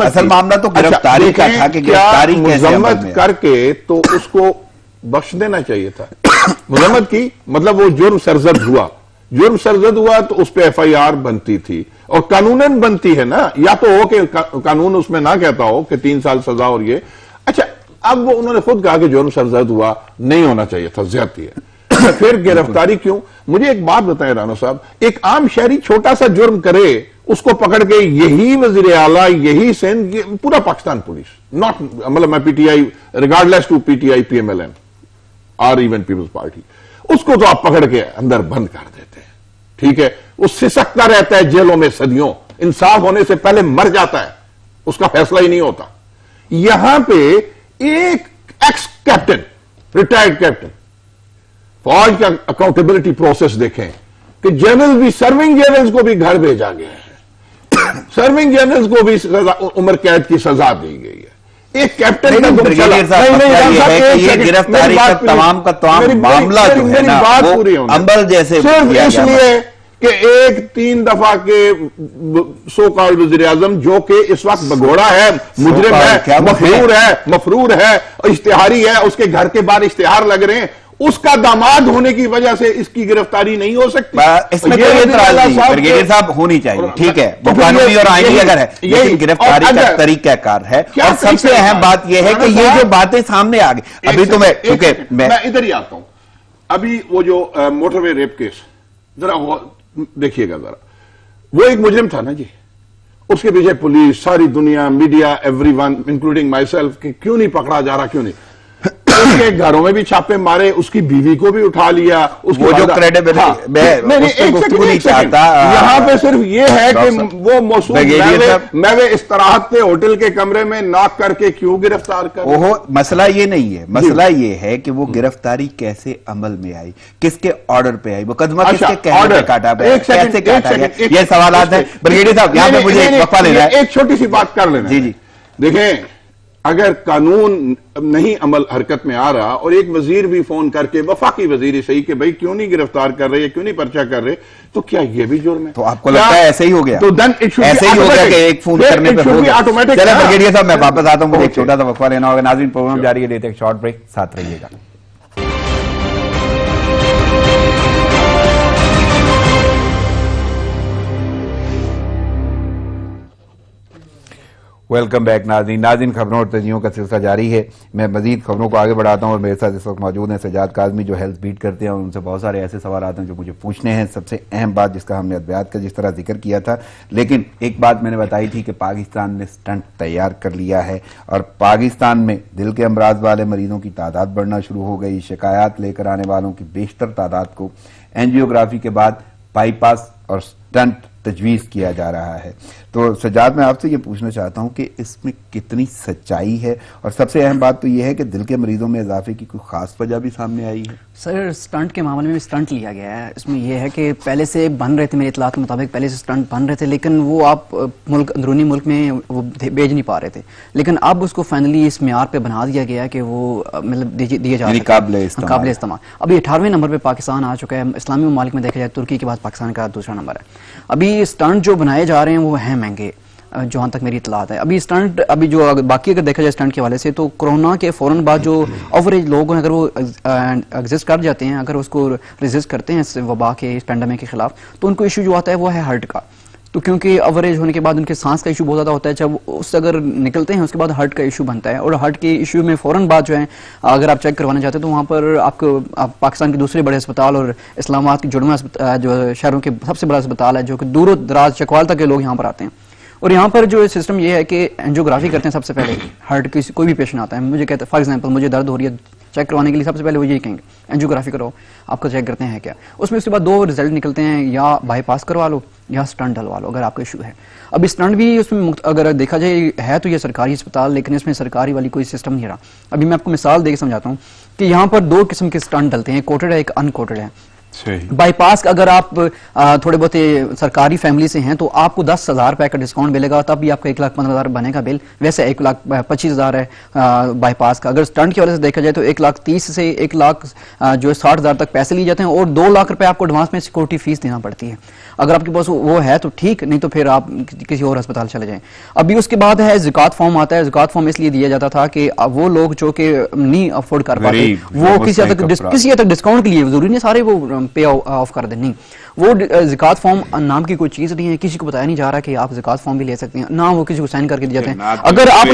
असल मामला तो गिरफ्तारी का था कि गिरफ्तारी मुजम्मत करके तो उसको बख्श देना चाहिए था। मुजम्मत की मतलब वो जुर्म सरजद हुआ, जुर्म सरजद हुआ तो उस पर FIR बनती थी, और कानूनन बनती है ना, या तो हो कि कानून उसमें ना कहता हो कि 3 साल सजा और ये। अच्छा, अब वो उन्होंने खुद कहा कि जुर्म सरजद हुआ, नहीं होना चाहिए था, ज्यादती है। फिर गिरफ्तारी क्यों? मुझे एक बात बताएं राना साहब, एक आम शहरी छोटा सा जुर्म करे, उसको पकड़ के यही वजीर आला, यही सिंध, पूरा पाकिस्तान पुलिस, नॉट मतलब मैं PTI regardless to PTI PMLN और इवन पीपल्स पार्टी, उसको तो आप पकड़ के अंदर बंद कर देते हैं, ठीक है, वो सिसकता रहता है जेलों में सदियों, इंसाफ होने से पहले मर जाता है, उसका फैसला ही नहीं होता। यहां पे एक एक्स कैप्टन, रिटायर्ड कैप्टन, फौज का अकाउंटेबिलिटी प्रोसेस देखें कि जनरल भी, सर्विंग जनरल्स को भी घर भेजा गया है, सर्विंग जनरल्स को भी उम्र कैद की सजा दी गई है। एक कैप्टन का गिरफ्तारी का तमाम मामला जो है ना, बात पूरी होनी अंबल जैसे सिर्फ इसलिए कि एक 3 दफा के सो कॉल्ड वज़ीर आज़म, जो कि इस वक्त भगोड़ा है, मुजरिम है, मफरूर है, इश्तिहारी है, उसके घर के बाहर इश्तिहार लग रहे हैं, उसका दामाद होने की वजह से इसकी गिरफ्तारी नहीं हो सकती। इसमें कोई एतराज नहीं, ब्रिगेडियर साहब होनी चाहिए, ठीक है, वो कानूनी और आईनी अगर है, लेकिन गिरफ्तारी का तरीकाकार है। और सबसे अहम बात यह है कि ये जो बातें सामने आ गई, अभी तो मैं इधर ही आता हूं, अभी वो जो मोटरवे रेप केस, जरा वो देखिएगा जरा, वो एक मुजरिम था ना जी, उसके पीछे पुलिस, सारी दुनिया, media, everyone including my self, क्यों नहीं पकड़ा जा रहा, क्यों नहीं, उसके घरों में भी छापे मारे, उसकी बीवी को भी उठा लिया, वो जो क्रेडिबिलिटी नहीं चाहता, यहाँ पे सिर्फ ये है कि वो मौसूल मैं इस्तराहत पे होटल के कमरे में नॉक करके क्यों गिरफ्तार कर, ओहो, मसला ये नहीं है, मसला ये है कि वो गिरफ्तारी कैसे अमल में आई, किसके ऑर्डर पे आई, मुकदमा किसके कहने पे काटा, कैसे काटा गया, ये सवालात है। ब्रिगेडियर साहब यहाँ पे मुझे एक वक्फा लेना है, एक छोटी सी बात कर लेना। जी जी, देखें, अगर कानून नहीं अमल हरकत में आ रहा और एक वजीर भी फोन करके, वफाकी वजीर ही सही, कि भाई क्यों नहीं गिरफ्तार कर रहे, क्यों नहीं पर्चा कर रहे, तो क्या ये भी जुर्म है? तो आपको लगता है ऐसे ही हो गया? तो देन इट शुड ऐसे ही हो गया कि एक फोन करने पे हो गया। ऑटोमेटिक। चलिए ब्रिगेडियर साहब, मैं वापस आता हूं, मुझे एक छोटा सा वक्फा लेना होगा। नाज़रीन, प्रोग्राम जारी है, लेते एक शॉर्ट ब्रेक, साथ रहिएगा। वेलकम बैक नाज़रीन, खबरों और तजियों का सिलसिला जारी है। मैं मजीद खबरों को आगे बढ़ाता हूं और मेरे साथ इस वक्त मौजूद हैं सजाद काज़मी, जो हेल्थ बीट करते हैं, और उनसे बहुत सारे ऐसे सवाल आते हैं जो मुझे पूछने हैं। सबसे अहम बात जिसका हमने अद्वियात का जिस तरह जिक्र किया था, लेकिन एक बात मैंने बताई थी कि पाकिस्तान ने स्टंट तैयार कर लिया है और पाकिस्तान में दिल के अमराज वाले मरीजों की तादाद बढ़ना शुरू हो गई। शिकायत लेकर आने वालों की बेशतर तादाद को एंजियोग्राफी के बाद बाईपास और स्टंट तजवीज़ किया जा रहा है। तो तो सज्जाद, मैं आपसे ये पूछना चाहता हूँ कि इसमें कितनी सच्चाई है, और सबसे अहम बात तो ये है कि दिल के मरीजों में इजाफे की कोई खास वजह भी सामने आई है? सर, स्टंट के मामले में स्टंट लिया गया है। इसमें यह है कि पहले से बन रहे थे, मेरे इतलात के मुताबिक पहले से स्टंट बन रहे थे, लेकिन वो आप मुल्क अंदरूनी मुल्क में वो भेज नहीं पा रहे थे। लेकिन अब उसको फाइनली इस म्यार पे बना दिया गया है कि वो मतलब दिए जा रहे काबिल इस्तेमाल। अभी 18वें नंबर पे पाकिस्तान आ चुका है। इस्लामी ममालिक में देखा जाए तुर्की के बाद पाकिस्तान का दूसरा नंबर है। अभी स्टंट जो बनाए जा रहे हैं वो हैं महंगे, जहाँ तक मेरी इतलात है। अभी स्टंट जो बाकी अगर देखा जाए स्टंट के हवाले से, तो कोरोना के फौरन बाद जो एवरेज लोग हैं, अगर वो एग्जिस्ट कर जाते हैं, अगर उसको रेजिस्ट करते हैं इस वबा के, इस पेंडेमिक के खिलाफ, तो उनको इशू जो आता है वो है हार्ट का। तो क्योंकि एवरेज होने के बाद उनके सांस का इशू बहुत ज़्यादा होता है, जब उससे अगर निकलते हैं उसके बाद हार्ट का इशू बनता है। और हार्ट के इशू में फ़ौरन बाद जो है, अगर आप चेक करवाना चाहते हैं तो वहाँ पर आपको पाकिस्तान के दूसरे बड़े अस्पताल और इस्लामाबाद के जुड़वा जो शहरों के सबसे बड़ा अस्पताल है, जो कि दूर दराज चकवाल तक के लोग यहाँ पर आते हैं। और यहाँ पर जो सिस्टम ये है कि एंजियोग्राफी करते हैं सबसे पहले। हार्ट की कोई भी पेशेंट आता है, मुझे कहते हैं फॉर एग्जांपल मुझे दर्द हो रही है, चेक करवाने के लिए सबसे पहले वो यही कहेंगे एंजियोग्राफी करो, आपको चेक करते हैं क्या। उसमें उसके बाद 2 रिजल्ट निकलते हैं, या बाईपास करवा लो या स्टंट डलवा लो अगर आपका इशू है। अब स्टंट भी उसमें अगर देखा जाए है तो ये सरकारी अस्पताल, लेकिन इसमें सरकारी वाली कोई सिस्टम नहीं रहा। अभी मैं आपको मिसाल देकर समझाता हूँ कि यहाँ पर 2 किस्म के स्टंट डलते हैं, कोटेड है, एक अनकोटेड है। बाईपास अगर आप थोड़े बहुत सरकारी फैमिली से हैं तो आपको 10,000 रुपए का डिस्काउंट मिलेगा, तब भी आपका 1,15,000 बनेगा बिल। वैसे 1,25,000 है बाईपास का। अगर स्टंट की वजह से देखा जाए तो 1,30,000 से 1,60,000 तक पैसे लिए जाते हैं, और 2 लाख रुपए आपको एडवांस में सिक्योरिटी फीस देना पड़ती है। अगर आपके पास वो है तो ठीक, नहीं तो फिर आप किसी और अस्पताल चले जाएं। अभी उसके बाद है ज़कात फॉर्म आता है। ज़कात फॉर्म इसलिए दिया जाता था कि वो लोग जो कि नहीं अफोर्ड कर पाते, वो किसी हद तक डिस्काउंट के लिए, जरूरी नहीं सारे वो पे ऑफ कर दे, नहीं, वो ज़कात फॉर्म नाम की कोई चीज नहीं है। किसी को बताया नहीं जा रहा कि आप ज़कात फॉर्म भी ले सकते हैं ना, वो किसी को साइन करके दिए जाते हैं। अगर आप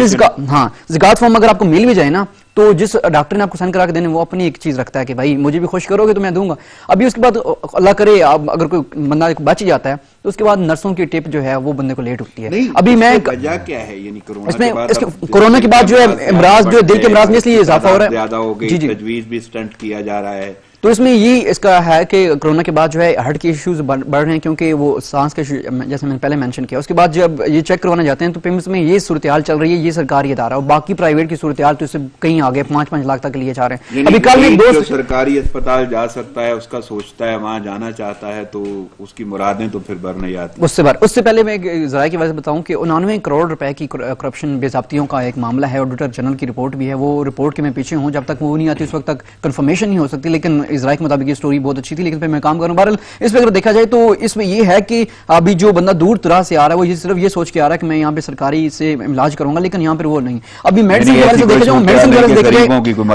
ज़कात फॉर्म अगर आपको मिल भी जाए ना, तो जिस डॉक्टर ने आपको साइन करा के देने, वो अपनी एक चीज रखता है कि भाई मुझे भी खुश करोगे तो मैं दूंगा। अभी उसके बाद अल्लाह करे आप अगर कोई बंदा बच जाता है तो उसके बाद नर्सों की टिप जो है वो बंदे को लेट उठती है। अभी मैं वजह क्या है, यानी कोरोना के बाद जो है इमराज, जो दिल के इमराज में इसलिए इजाफा हो रहा है, ज्यादा हो गई, तजवीज भी स्टंट किया जा रहा है। तो इसमें ये इसका है कि कोरोना के बाद जो है हार्ट के इश्यूज बढ़ रहे हैं, क्योंकि वो सांस के जैसे मैंने पहले मेंशन किया। उसके बाद जब ये चेक करवाने जाते हैं तो पेमेंट्स में ये सूरत हाल चल रही है, ये सरकारी इदारा, और बाकी प्राइवेट की सूरत हाल तो इससे कहीं आगे 5-5 लाख तक लिए जा रहे हैं। अभी कल में दोस्त सरकारी अस्पताल जा सकता है, उसका सोचता है वहां जाना चाहता है, तो उसकी मुरादें तो फिर भर नहीं आती। उससे पहले मैं जरा की वजह से बताऊं कि 89 करोड़ रुपए की करप्शन बेज़ाब्तियों का एक मामला है। ऑडिटर जनरल की रिपोर्ट भी है, वो रिपोर्ट के मैं पीछे हूं, जब तक वो नहीं आती उस वक्त तक कंफर्मेशन नहीं हो सकती। लेकिन इजराइल के मुताबिक ये स्टोरी बहुत अच्छी थी, लेकिन फिर मैं काम करूं। बहरहाल इस पे अगर देखा जाए तो इसमें यह है कि अभी जो बंदा दूर दराज से आ रहा है वो सिर्फ ये सोच के आ रहा है कि मैं यहाँ पे सरकारी से इलाज करूंगा, लेकिन यहाँ पर वो नहीं। अभी मेडिसिन के हवाले से देखा जाए, मेडिसिन के हवाले से देखा जाए,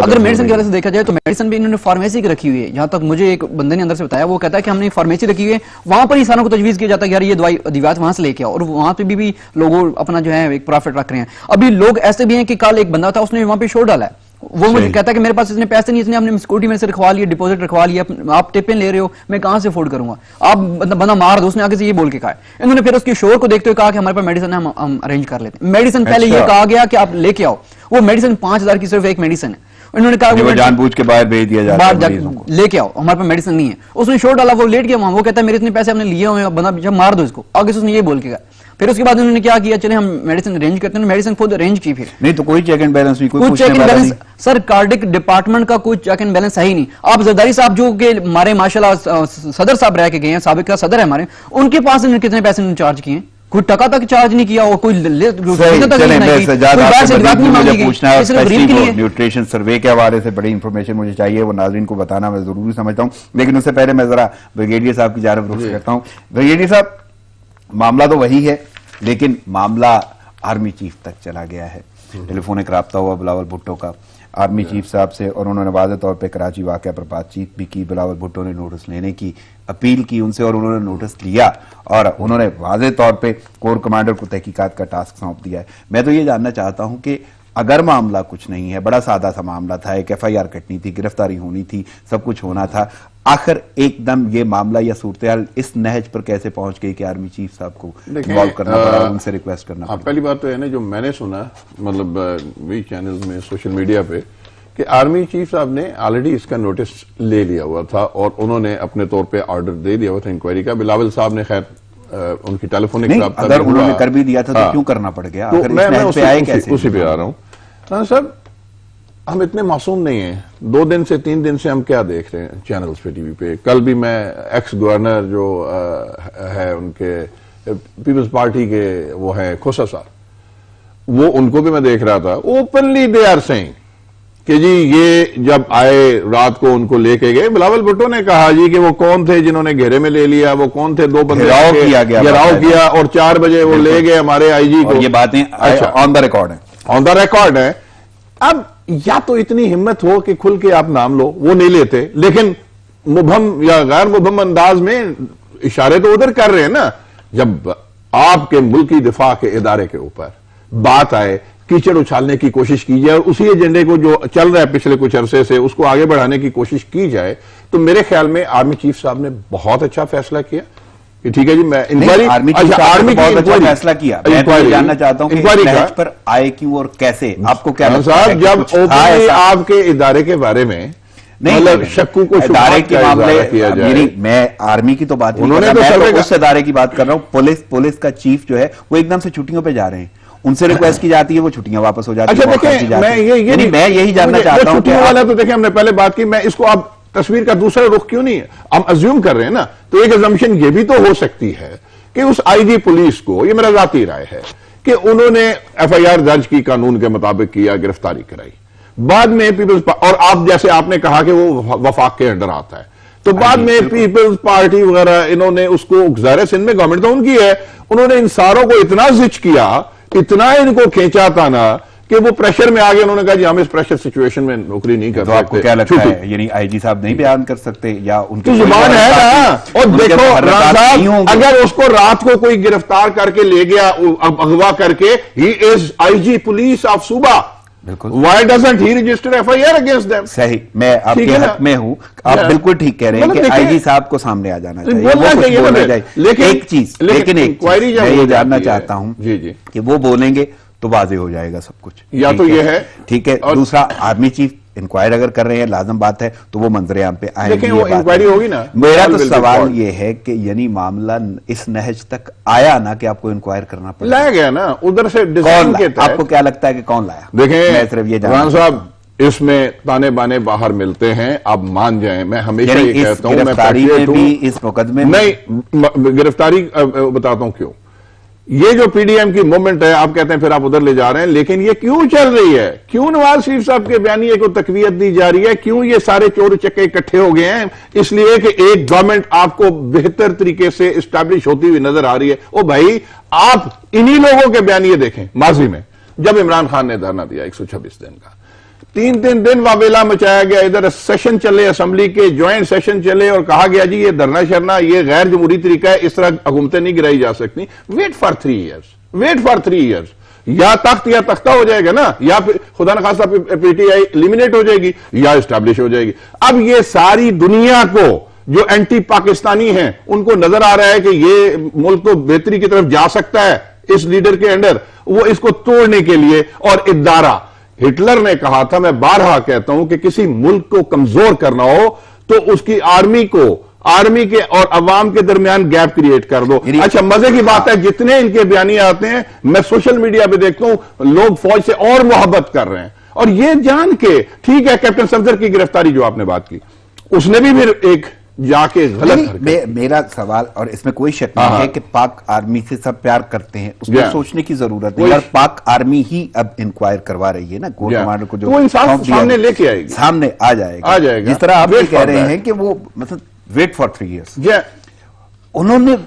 अगर मेडिसिन के हवाले से देखा जाए तो मेडिसिन भी इन्होंने फार्मेसी की रखी हुई है। जहां तक मुझे एक बंदे ने अंदर से बताया, वो कहता है कि हमने फार्मेसी रखी हुई है, वहां पर इंसानों को तजवीज किया जाता है यार ये दवाई अद्वियात वहां से लेके आओ, और वहां पे भी लोग अपना जो है एक प्रॉफिट रख रहे हैं। अभी लोग ऐसे भी हैं कि कल एक बंदा था, उसने वहां पे शोर डाला है, वो मुझे कहता है कि मेरे पास इतने पैसे नहीं, इतने आपने सिक्योरिटी में से रखवा लिया, डिपॉजिट रखवा लिया, आप टिपें ले रहे हो, मैं कहां से अफोर्ड करूंगा, आप बंदा मार दो। उसने आगे से ये बोल के कहा। इन्होंने फिर उसके शोर को देखते हुए कहा कि हमारे पास मेडिसिन है, हम अरेंज कर लेते हैं। मेडिसिन पहले ये कहा गया कि आप लेके आओ, वो मेडिसिन 5,000 की सिर्फ एक मेडिसिन है। उन्होंने कहा वो जानबूझ के बाहर भेज दिया जाता है, लेके आओ, हमारे पास मेडिसिन नहीं है। उसने शोर डाला, वो लेट गया वहां, वो कहता है मेरे इतने पैसे आपने लिए हुए, बंदा जब मार दो इसको, आगे से उसने ये बोल के गया। फिर उसके बाद उन्होंने क्या किया, चले हम मेडिसिन अरेंज करते हैं, मेडिसिन खुद अरेंज की। फिर नहीं तो कोई चेक एंड बैलेंस नहीं, कोई check and balance sir cardiac department का कोई चेक एंड बैलेंस है ही नहीं। आप जरदारी साहब जो कि हमारे माशाल्लाह सदर साहब रह के गए हैं, साबिक का सदर है हमारे, उनके पास कितने पैसे चार्ज किए, कोई टका तक चार्ज नहीं किया, और कोई न्यूट्रिशन सर्वे के हवाले से बड़ी इंफॉर्मेशन मुझे चाहिए, वो नाज़रीन को बताना मैं जरूरी समझता हूं। लेकिन उससे पहले मैं जरा ब्रिगेडियर साहब की जानब रुख करता हूं। ब्रिगेडियर साहब, मामला तो वही है, लेकिन मामला आर्मी चीफ तक चला गया है। टेलीफोनिक राब्ता हुआ बिलावल भुट्टो का आर्मी चीफ साहब से, और उन्होंने वाज़ेह तौर पे कराची वाक़या पर बातचीत भी की। बिलावल भुट्टो ने नोटिस लेने की अपील की उनसे, और उन्होंने नोटिस लिया, और उन्होंने वाज़ेह तौर पे कोर कमांडर को तहकीकात का टास्क सौंप दिया है। मैं तो ये जानना चाहता हूं कि अगर मामला कुछ नहीं है, बड़ा सादा सा मामला था, एक FIR कटनी थी, गिरफ्तारी होनी थी, सब कुछ होना था, आखिर एकदम ये मामला या सूरत इस नहज पर कैसे पहुंच गई कि आर्मी चीफ साहब को इन्वॉल्व करना पड़ा, उनसे रिक्वेस्ट करना पड़ा? पहली बात तो है ना, जो मैंने सुना मतलब वही चैनल्स में, सोशल मीडिया पे, कि आर्मी चीफ साहब ने ऑलरेडी इसका नोटिस ले लिया हुआ था, और उन्होंने अपने तौर पे ऑर्डर दे दिया हुआ था इंक्वायरी का। बिलावल साहब ने खैर उनकी टेलीफोनिक रब्ता अगर उन्होंने कर भी दिया था तो क्यों करना पड़ गया? तो मैं उसी पे आ रहा हूँ। राना साहब, हम इतने मासूम नहीं हैं। 2 दिन से 3 दिन से हम क्या देख रहे हैं चैनल्स पे, टीवी पे। कल भी मैं एक्स गवर्नर जो है उनके पीपल्स पार्टी के वो है खोसा साहब, वो उनको भी मैं देख रहा था। ओपनली दे आर सेइंग कि जी ये जब आए रात को उनको लेके गए। बिलावल भुट्टो ने कहा जी कि वो कौन थे जिन्होंने घेरे में ले लिया, वो कौन थे, 2 बंदे घेराव किया और 4 बजे वो ले गए हमारे आईजी को। ये बातें ऑन द रिकॉर्ड है, ऑन द रिकॉर्ड है। अब या तो इतनी हिम्मत हो कि खुल के आप नाम लो, वो नहीं लेते, लेकिन मुबहम या गैर मुबहम अंदाज में इशारे तो उधर कर रहे हैं ना। जब आपके मुल्की दिफा के इदारे के ऊपर बात आए, कीचड़ उछालने की कोशिश की जाए और उसी एजेंडे को जो चल रहा है पिछले कुछ अरसे से उसको आगे बढ़ाने की कोशिश की जाए, तो मेरे ख्याल में आर्मी चीफ साहब ने बहुत अच्छा फैसला किया कि ठीक है जी, मैं इंक्वायरी, आर्मी की बहुत अच्छा फैसला किया। मैं तो जानना चाहता हूं कि नहज पर आए क्यों और कैसे, आपको क्या लगता है? साहब, जब ओपनली आपके इदारे के बारे में मतलब शक्कू को इदारे के मामले किया जाए, मैं आर्मी की तो बात नहीं कर रहा, मैं तो उस इदारे की बात कर रहा हूं। पुलिस का चीफ जो है वो एकदम से छुट्टियों पे जा रहे हैं, उनसे रिक्वेस्ट की जाती है, वो छुट्टियां वापस हो जाती है। अच्छा देखिए, मैं यही जानना चाहता हूं छुट्टियों वाला तो देखिए हमने पहले बात की, मैं इसको आप तस्वीर का दूसरा रुख क्यों नहीं है, हम अज्यूम कर रहे हैं ना, तो एक अजम्पशन ये भी तो हो सकती है कि उस आईजी पुलिस को, ये मेरा जाती राय है, कि उन्होंने एफआईआर दर्ज की, कानून के मुताबिक किया, गिरफ्तारी कराई, बाद में पीपल्स, और आप जैसे आपने कहा कि वो वफाक के अंडर आता है, तो बाद में पीपल्स पार्टी वगैरह इन्होंने उसको, ज़ाहिर सिंध में गवर्नमेंट तो उनकी है, उन्होंने इन सारों को इतना जिच किया, इतना इनको खींचा था ना कि वो प्रेशर में आ गए। उन्होंने कहा जी हम इस प्रेशर सिचुएशन में नौकरी नहीं कर सकते। आपको क्या लगता है, यानी आईजी साहब नहीं बयान कर सकते या उनकी जुबान है ना? और देखो राना साहब, अगर उसको रात को कोई गिरफ्तार करके ले गया, अगवा करके, he is IG police of सूबा, Why doesn't he register FIR against them? सही, मैं आपके हक में हूं, आप बिल्कुल ठीक कह रहे हैं कि आईजी साहब को सामने आ जाना चाहिए, बोलना चाहिए। लेकिन एक चीज, मैं ये जानना चाहता हूं कि वो बोलेंगे तो वाजे हो जाएगा सब कुछ, या तो ये है, ठीक है। दूसरा, आर्मी चीफ इंक्वायरी अगर कर रहे हैं, लाजम बात है, तो वो मंजरे-आम पे आएंगे, लेकिन वो इंक्वायरी होगी ना। मेरा तो सवाल ये है कि यानी मामला इस नहज तक आया ना कि आपको इंक्वायर करना पड़ा, लाया गया ना उधर से डिजाइन के तहत। आपको क्या लगता है कि कौन लाया? देखें सिर्फ ये राना साहब, इसमें ताने बाने बाहर मिलते हैं, आप मान जाएं, मैं हमेशा ये कहता हूं, मैं इस मुकदमे नहीं गिरफ्तारी बताता हूं क्यों। ये जो पीडीएम की मूवमेंट है, आप कहते हैं फिर आप उधर ले जा रहे हैं, लेकिन ये क्यों चल रही है? क्यों नवाज शरीफ साहब के बयानिए को तकवीयत दी जा रही है? क्यों ये सारे चोर चक्के इकट्ठे हो गए हैं? इसलिए कि एक गवर्नमेंट आपको बेहतर तरीके से इस्टेब्लिश होती हुई नजर आ रही है। ओ भाई, आप इन्हीं लोगों के बयानिए देखें। माजी में जब इमरान खान ने धरना दिया 126 दिन का, 3 दिन वावेला मचाया गया, इधर सेशन चले, असेंबली के ज्वाइंट सेशन चले और कहा गया जी ये धरना शरना, ये गैर जमहूरी तरीका है, इस तरह हुकूमतें नहीं गिराई जा सकती। वेट फॉर 3 इयर्स, या तख्त या तख्ता हो जाएगा ना, या फिर खुदा न खास्ता पीटीआई एलिमिनेट हो जाएगी या इस्टेब्लिश हो जाएगी। अब ये सारी दुनिया को जो एंटी पाकिस्तानी हैं उनको नजर आ रहा है कि ये मुल्क तो बेहतरी की तरफ जा सकता है इस लीडर के अंडर, वो इसको तोड़ने के लिए। और इदारा, हिटलर ने कहा था, मैं बारहा कहता हूं कि किसी मुल्क को कमजोर करना हो तो उसकी आर्मी के और अवाम के दरमियान गैप क्रिएट कर दो। अच्छा, मजे की बात है, जितने इनके बयानी आते हैं, मैं सोशल मीडिया पे देखता हूं, लोग फौज से और मोहब्बत कर रहे हैं। और ये जान के, ठीक है, कैप्टन सफदर की गिरफ्तारी जो आपने बात की, उसने भी फिर एक जाके गलत मेरा सवाल, और इसमें कोई शक नहीं है कि पाक आर्मी से सब प्यार करते हैं, उसको सोचने की जरूरत नहीं। और पाक आर्मी ही अब इंक्वायर करवा रही है ना, कोर कमांडर को, जो सामने लेके आएगी, सामने आ जाएगा। जिस तरह आप कह रहे हैं कि वो मतलब वेट फॉर 3 इयर्स, उन्होंने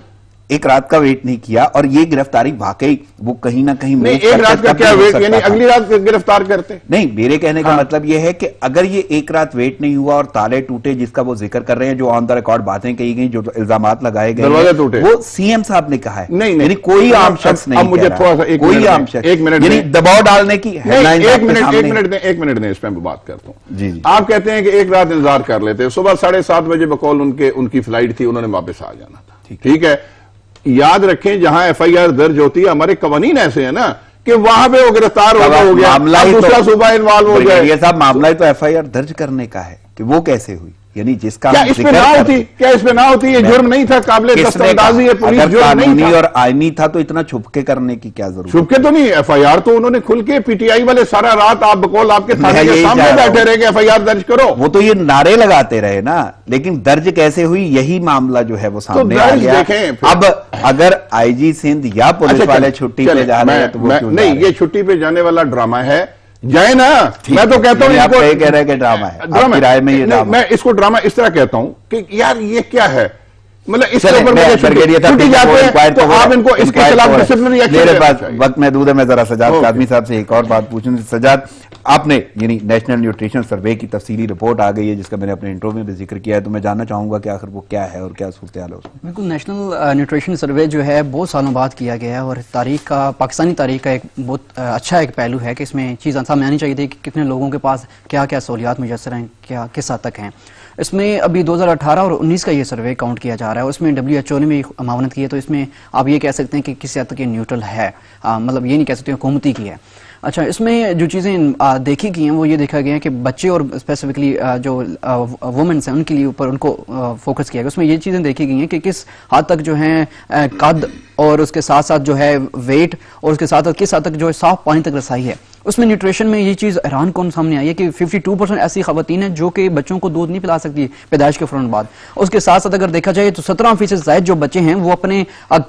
एक रात का वेट नहीं किया, और ये गिरफ्तारी वाकई वो कहीं ना कहीं नहीं, एक रात का क्या वेट, यानी अगली रात गिरफ्तार करते नहीं। मेरे कहने का मतलब ये है कि अगर ये एक रात वेट नहीं हुआ और ताले टूटे, जिसका वो जिक्र कर रहे हैं, जो ऑन द रिकॉर्ड बातें कही गई, जो इल्जामात लगाए गए, दरवाजे टूटे, वो सीएम साहब ने कहा है। नहीं, कोई आम शख्स नहीं। मुझे थोड़ा सा कोई आम शख्स, एक मिनट, दबाव डालने की एक मिनट दें, इस पर बात करता हूं। जी, आप कहते हैं कि एक रात इंतजार कर लेते, सुबह 7:30 बजे बकौल उनकी फ्लाइट थी, उन्होंने वापस आ जाना था, ठीक है। याद रखें, जहां एफआईआर दर्ज होती है, हमारे कवानीन ऐसे है ना कि वहां पे वो गिरफ्तार हो गया, मामला दूसरा सूबा इन्वॉल्व हो जाए। ये साहब, मामला ही तो एफआईआर दर्ज करने का है कि वो कैसे हुई। यानी जिसका क्या इस पे ना होती, क्या इस पे ना होती? ये जुर्म नहीं था, काबिले दस्तंदाजी है, पुलिस जुर्म नहीं था और आईनी था तो इतना छुपके करने की क्या जरूरत? छुपके तो नहीं, एफआईआर तो उन्होंने खुल के, पीटीआई वाले सारा रात आप बकौल आपके थाने के सामने बैठे रहे कि एफआईआर दर्ज करो। वो तो ये नारे लगाते रहे ना, लेकिन दर्ज कैसे हुई यही मामला जो है वो सामने आ गया। अब अगर आईजी सिंध या पुलिस वाले छुट्टी पे जा रहे हैं तो वो नहीं, ये छुट्टी पे जाने वाला ड्रामा है, जाए ना। मैं तो कहता हूं, आप कह रहे हैं कि ड्रामा है, आपकी राय में ये ड्रामा? मैं इसको ड्रामा इस तरह कहता हूं कि यार ये क्या है, मतलब इसके ऊपर छुट्टी जाते हैं तो आप इनको इसके खिलाफ डिसिप्लिनरी एक्शन। मेरे पास वक्त महदूद है, मैं जरा सजाद कादमी साहब से एक और बात पूछूं। सजाद, आपने यानी नेशनल न्यूट्रिशन सर्वे की तफसीली रिपोर्ट आ गई है जिसका मैंने अपने इंट्रो में भी जिक्र किया है, तो मैं जानना चाहूंगा कि आखिर वो क्या है और क्या सूरत हाल है उसमें। बिल्कुल, नेशनल न्यूट्रिशन सर्वे जो है बहुत सालों बाद किया गया है और तारीख का, पाकिस्तानी तारीख का एक बहुत अच्छा एक पहलू है कि इसमें चीज़ सामने आनी चाहिए थी कि कितने लोगों के पास क्या क्या सहूलियात मुयसर हैं, क्या किस हद तक हैं। इसमें अभी 2018 और 19 का ये सर्वे काउंट किया जा रहा है, उसमें WHO ने भी मावनत की है, तो इसमें आप ये कह सकते हैं कि किसी हद तक ये न्यूट्रल है, मतलब ये नहीं कह सकते हुकूमती की है। अच्छा, इसमें जो चीज़ें देखी गई हैं वो ये देखा गया है कि बच्चे और स्पेसिफिकली जो वुमेन्स हैं उनके लिए ऊपर उनको फोकस किया गया। उसमें ये चीज़ें देखी गई हैं कि किस हद तक जो है कद और उसके साथ साथ जो है वेट और उसके साथ साथ किस हद तक जो है साफ पानी तक रसाई है। उसमें न्यूट्रिशन में ये चीज़ हैरान कौन सामने आई है कि 52% ऐसी खवातीन हैं जो कि बच्चों को दूध नहीं पिला सकती पैदाइश के फौरन बाद। उसके साथ साथ अगर देखा जाए तो 17% जायद जो बच्चे हैं वो अपने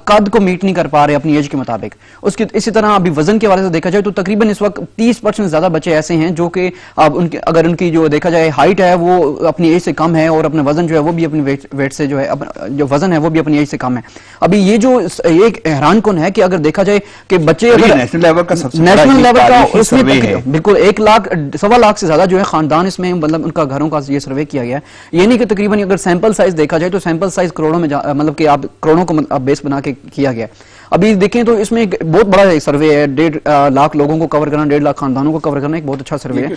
कद को मीट नहीं कर पा रहे अपनी एज के मुताबिक। उसके इसी तरह अभी वजन के हवाले से देखा जाए तो तकरीबन इस वक्त 30% ज्यादा बच्चे ऐसे हैं जो कि उनके अगर उनकी जो देखा जाए हाइट है वो अपनी एज से कम है और अपना वजन जो है वो भी अपनी वेट से जो है जो वजन है वो भी अपनी एज से कम है। अभी ये जो एक हैरान कौन है कि अगर देखा जाए कि बच्चे नेशनल लेवल का उसमें बिल्कुल 1 लाख 1.25 लाख से ज्यादा जो है खानदान इसमें मतलब उनका घरों का ये सर्वे किया गया है। ये नहीं कि तकरीबन अगर सैंपल साइज देखा जाए तो सैंपल साइज करोड़ों में मतलब कि आप करोड़ों को बेस बना के किया गया। अभी देखें तो इसमें एक बहुत बड़ा एक सर्वे है, 1.5 लाख लोगों को कवर करना, 1.5 लाख खानदानों को कवर करना, एक बहुत अच्छा सर्वे है।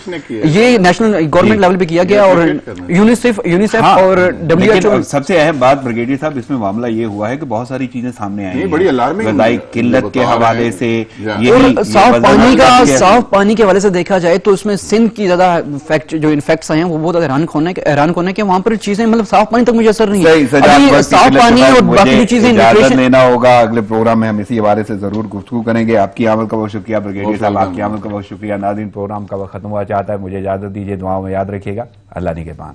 ये नेशनल गवर्नमेंट लेवल पे किया गया और यूनिसेफ और WHO। सबसे अहम बात ब्रिगेडियर साहब, इसमें मामला ये हुआ है कि बहुत सारी चीजें सामने आई हैं, बड़ी अलार्मिंग किल्लत के हवाले से, साफ पानी के हवाले से देखा जाए तो उसमें सिंध की ज्यादा जो इन्फेक्ट्स आए हैं वो बहुत हैरान होने के वहां पर चीजें मतलब साफ पानी तक मुझे असर नहीं है। साफ पानी और बाकी चीजें लेना होगा, अगले प्रोग्राम में हम इसी हवाले से जरूर गुफ्तगू करेंगे। आपकी आमद का बहुत शुक्रिया ब्रिगेडियर साहब, आपकी आमद का बहुत शुक्रिया। नाज़रीन, प्रोग्राम का वक्त खत्म हुआ चाहता है, मुझे इजाजत दीजिए, दुआओं में याद रखिएगा। अल्लाह निगहबान।